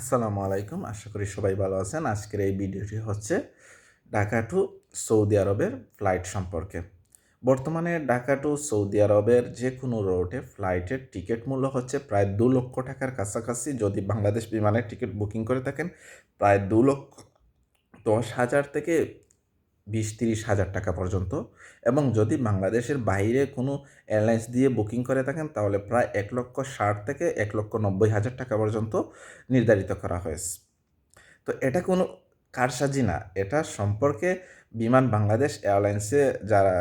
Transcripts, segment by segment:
আসসালামু আলাইকুম। আশা করি সবাই ভালো আছেন। আজকের এই ভিডিওটি হচ্ছে ঢাকা টু সৌদি আরবের ফ্লাইট সম্পর্কে। বর্তমানে ঢাকা টু সৌদি আরবের যে কোনো রুটে ফ্লাইটের টিকিট মূল্য হচ্ছে প্রায় ২,০০,০০০ টাকার কাছাকাছি। যদি বাংলাদেশ বিমানের টিকিট বুকিং করে থাকেন প্রায় ২,১০,০০০ থেকে ২০-৩০,০০০ টাকা পর্যন্ত, এবং যদি বাংলাদেশের বাইরে কোনো এয়ারলাইন্স দিয়ে বুকিং করে থাকেন তাহলে প্রায় ১,৬০,০০০ থেকে ১,৯০,০০০ টাকা পর্যন্ত নির্ধারিত করা হয়েছে। তো এটা কোনো কারসাজি না, এটা সম্পর্কে বিমান বাংলাদেশ এয়ারলাইন্সে যারা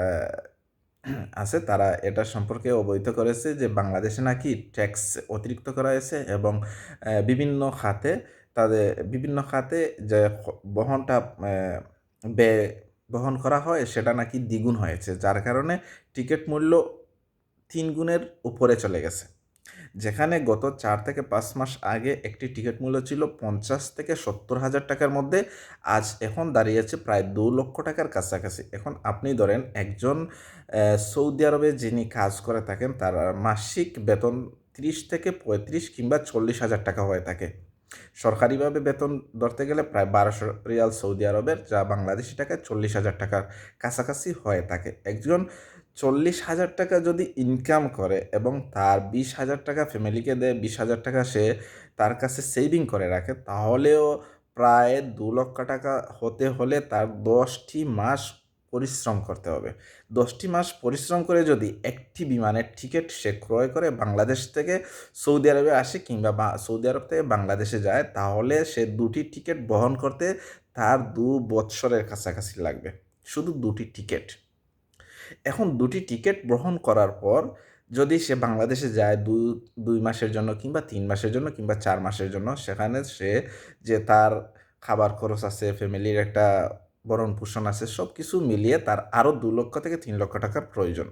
আছে তারা এটা সম্পর্কে অবহিত করেছে যে বাংলাদেশে নাকি ট্যাক্স অতিরিক্ত করা হয়েছে, এবং বিভিন্ন খাতে যে বহনটা ব্যয় বহন করা হয় সেটা নাকি দ্বিগুণ হয়েছে, যার কারণে টিকিট মূল্য ৩ গুণের উপরে চলে গেছে। যেখানে গত ৪ থেকে ৫ মাস আগে একটি টিকিট মূল্য ছিল ৫০ থেকে ৭০,০০০ টাকার মধ্যে, আজ এখন দাঁড়িয়েছে প্রায় ২,০০,০০০ টাকার কাছাকাছি। এখন আপনি ধরেন একজন সৌদি আরবে যিনি কাজ করে থাকেন তার মাসিক বেতন ৩০ থেকে ৩৫ কিংবা ৪০,০০০ টাকা হয়ে থাকে। সরকারিভাবে বেতন ধরতে গেলে প্রায় ১২০০ রিয়াল সৌদি আরবের, যা বাংলাদেশি টাকায় ৪০,০০০ টাকার কাছাকাছি হয়ে থাকে। একজন ৪০,০০০ টাকা যদি ইনকাম করে এবং তার ২০,০০০ টাকা ফ্যামিলিকে দেয়, ২০,০০০ টাকা সে তার কাছে সেভিং করে রাখে, তাহলেও প্রায় ২,০০,০০০ টাকা হতে হলে তার ১০টি মাস পরিশ্রম করতে হবে। ১০টি মাস পরিশ্রম করে যদি একটি বিমানের টিকিট সে ক্রয় করে বাংলাদেশ থেকে সৌদি আরবে আসে কিংবা সৌদি আরব থেকে বাংলাদেশে যায়, তাহলে সে ২টি টিকিট বহন করতে তার ২ বৎসরের কাছাকাছি লাগবে, শুধু ২টি টিকিট। এখন ২টি টিকিট গ্রহণ করার পর যদি সে বাংলাদেশে যায় ২ মাসের জন্য কিংবা ৩ মাসের জন্য কিংবা ৪ মাসের জন্য, সেখানে সে যে তার খাবার খরচ আছে, ফ্যামিলির একটা ভরণ-পোষণ আছে, সব কিছু মিলিয়ে তার আরও ২,০০,০০০ থেকে ৩,০০,০০০ টাকার প্রয়োজন।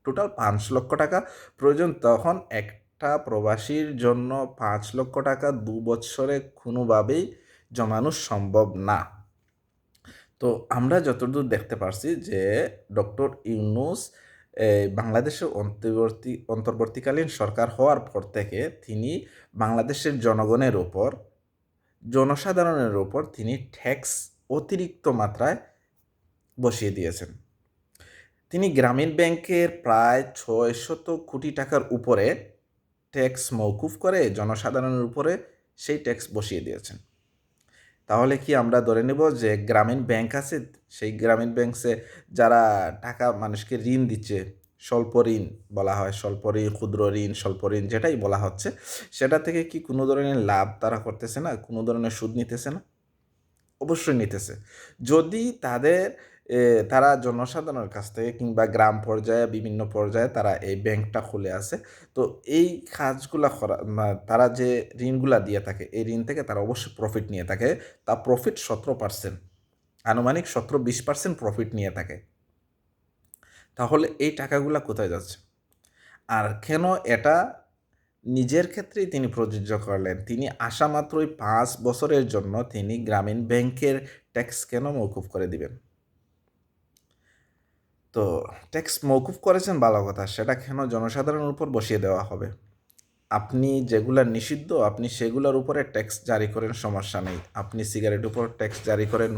টোটাল ৫,০০,০০০ টাকা প্রয়োজন। তখন একটা প্রবাসীর জন্য ৫,০০,০০০ টাকা ২ বৎসরে কোনোভাবেই জমানো সম্ভব না। তো আমরা যতদূর দেখতে পারছি যে ডক্টর ইউনূস বাংলাদেশের অন্তর্বর্তীকালীন সরকার হওয়ার পর থেকে তিনি বাংলাদেশের জনসাধারণের উপর তিনি ট্যাক্স অতিরিক্ত মাত্রায় বসিয়ে দিয়েছেন। তিনি গ্রামীণ ব্যাংকের প্রায় ৬০০ কোটি টাকার উপরে ট্যাক্স মওকুফ করে জনসাধারণের উপরে সেই ট্যাক্স বসিয়ে দিয়েছেন। তাহলে কি আমরা ধরে নেব যে গ্রামীণ ব্যাংক আছে, সেই গ্রামীণ ব্যাংকে যারা টাকা মানুষকে ঋণ দিচ্ছে, স্বল্প ঋণ বলা হয়, স্বল্প ঋণ, ক্ষুদ্র ঋণ, স্বল্প ঋণ যেটাই বলা হচ্ছে, সেটা থেকে কি কোনো ধরনের লাভ তারা করতেছে না? কোনো ধরনের সুদ নিতেছে না? অবশ্যই নিতেছে। যদি তারা জনসাধারণের কাছ থেকে কিংবা গ্রাম পর্যায়ে বিভিন্ন পর্যায়ে তারা এই ব্যাংকটা খুলে আছে। তো এই কাজগুলা তারা যে ঋণগুলা দিয়ে থাকে, এই ঋণ থেকে তারা অবশ্যই প্রফিট নিয়ে থাকে। তা প্রফিট ১৭%, আনুমানিক ১৭-২০% প্রফিট নিয়ে থাকে। তাহলে এই টাকাগুলা কোথায় যাচ্ছে? আর কেন এটা নিজের ক্ষেত্রেই তিনি প্রযোজ্য করলেন? তিনি আসা মাত্রই ৫ বছরের জন্য তিনি গ্রামীণ ব্যাংকের ট্যাক্স কেন মওকুফ করে দিবেন? তো ট্যাক্স মওকুফ করেছেন ভালো কথা, সেটা কেন জনসাধারণের উপর বসিয়ে দেওয়া হবে? আপনি যেগুলা নিষিদ্ধ আপনি সেগুলোর উপরে ট্যাক্স জারি করেন, সমস্যা নেই। আপনি সিগারেটের উপর ট্যাক্স জারি করেন,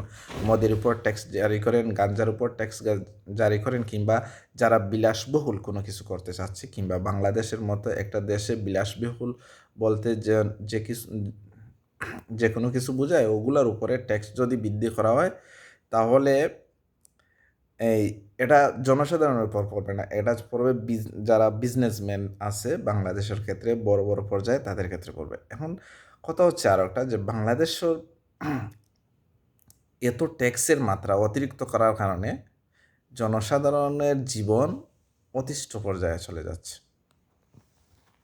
মদের উপর ট্যাক্স জারি করেন, গাঞ্জার উপর ট্যাক্স জারি করেন, কিংবা যারা বিলাসবহুল কোনো কিছু করতে চাচ্ছে, কিংবা বাংলাদেশের মতো একটা দেশে বিলাসবহুল বলতে যে কোনো কিছু বোঝায়, ওগুলার উপরে ট্যাক্স যদি বৃদ্ধি করা হয় তাহলে এই এটা জনসাধারণের উপর পড়বে না, এটা পড়বে যারা বিজনেসম্যান আছে বাংলাদেশের ক্ষেত্রে বড় বড় পর্যায়ে, তাদের ক্ষেত্রে পড়বে। এখন কথা হচ্ছে আরও একটা, যে বাংলাদেশের এত ট্যাক্সের মাত্রা অতিরিক্ত করার কারণে জনসাধারণের জীবন অতিষ্ঠ পর্যায়ে চলে যাচ্ছে।